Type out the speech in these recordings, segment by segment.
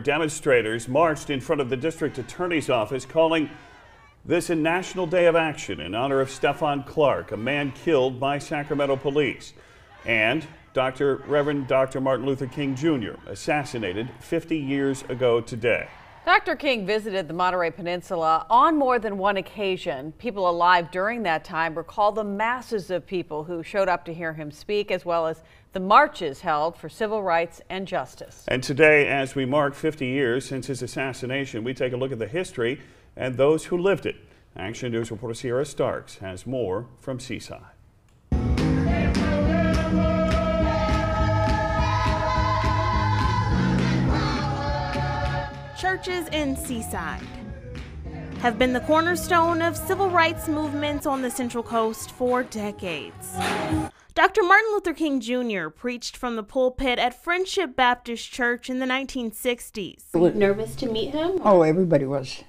Demonstrators marched in front of the district attorney's office, calling this a national day of action in honor of Stephon Clark, a man killed by Sacramento police, and Reverend Dr. Martin Luther King Jr., assassinated 50 years ago today. Dr. King visited the Monterey Peninsula on more than one occasion. People alive during that time recall the masses of people who showed up to hear him speak, as well as the marches held for civil rights and justice. And today, as we mark 50 years since his assassination, we take a look at the history and those who lived it. Action News reporter Sierra Starks has more from Seaside. Churches in Seaside have been the cornerstone of civil rights movements on the Central Coast for decades. Dr. Martin Luther King Jr. preached from the pulpit at Friendship Baptist Church in the 1960s. Were you nervous to meet him? Oh, everybody was.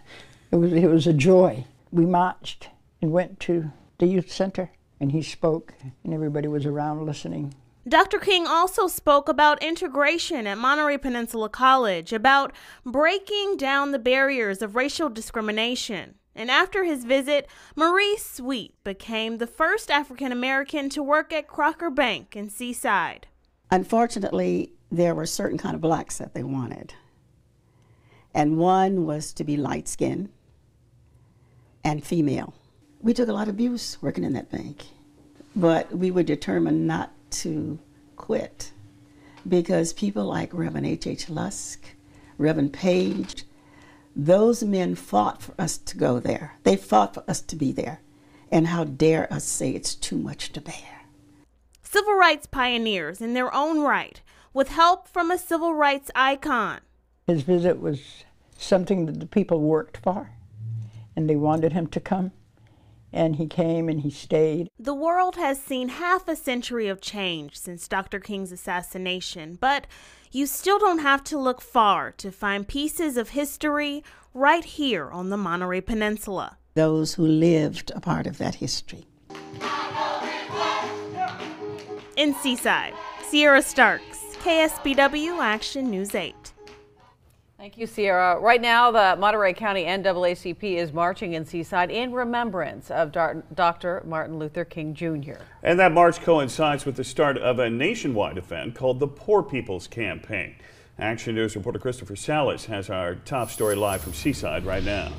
It was a joy. We marched and went to the youth center, and he spoke, and everybody was around listening. Dr. King also spoke about integration at Monterey Peninsula College, about breaking down the barriers of racial discrimination. And after his visit, Marie Sweet became the first African American to work at Crocker Bank in Seaside. Unfortunately, there were certain kind of blacks that they wanted. And one was to be light-skinned and female. We took a lot of abuse working in that bank, but we were determined not to quit, because people like Reverend H.H. Lusk, Reverend Page, those men fought for us to go there. They fought for us to be there. And how dare us say it's too much to bear. Civil rights pioneers in their own right, with help from a civil rights icon. His visit was something that the people worked for, and they wanted him to come. And he came and he stayed. The world has seen half a century of change since Dr. King's assassination, but you still don't have to look far to find pieces of history right here on the Monterey Peninsula. Those who lived a part of that history. In Seaside, Sierra Starks, KSBW Action News 8. Thank you, Sierra. Right now, the Monterey County NAACP is marching in Seaside in remembrance of Dr. Martin Luther King Jr. And that march coincides with the start of a nationwide event called the Poor People's Campaign. Action News reporter Christopher Salas has our top story live from Seaside right now.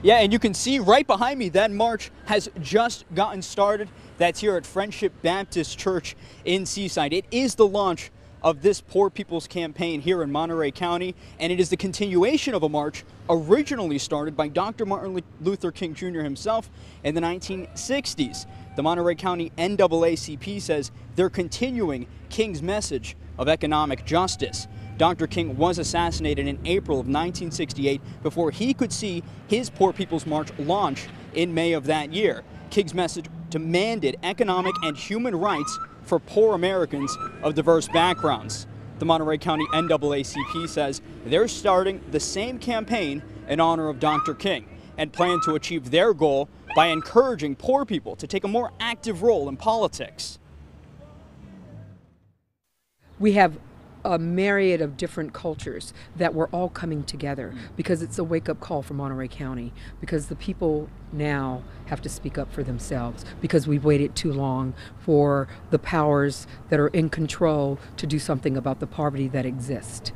Yeah, and you can see right behind me that march has just gotten started. That's here at Friendship Baptist Church in Seaside. It is the launch of this Poor People's Campaign here in Monterey County, and it is the continuation of a march originally started by Dr. Martin Luther King Jr. himself in the 1960s. The Monterey County NAACP says they're continuing King's message of economic justice. Dr. King was assassinated in April of 1968 before he could see his Poor People's March launch in May of that year. King's message demanded economic and human rights for poor Americans of diverse backgrounds. The Monterey County NAACP says they're starting the same campaign in honor of Dr. King and plan to achieve their goal by encouraging poor people to take a more active role in politics. We have a myriad of different cultures that we're all coming together because it's a wake-up call for Monterey County, because the people now have to speak up for themselves, because we've waited too long for the powers that are in control to do something about the poverty that exists.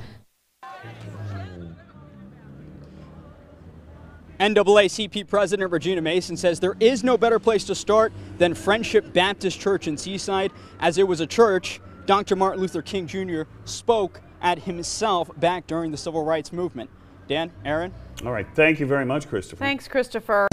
NAACP President Regina Mason says there is no better place to start than Friendship Baptist Church in Seaside, as it was a church Dr. Martin Luther King Jr. spoke at himself back during the civil rights movement. Dan, Aaron? All right. Thank you very much, Christopher. Thanks, Christopher.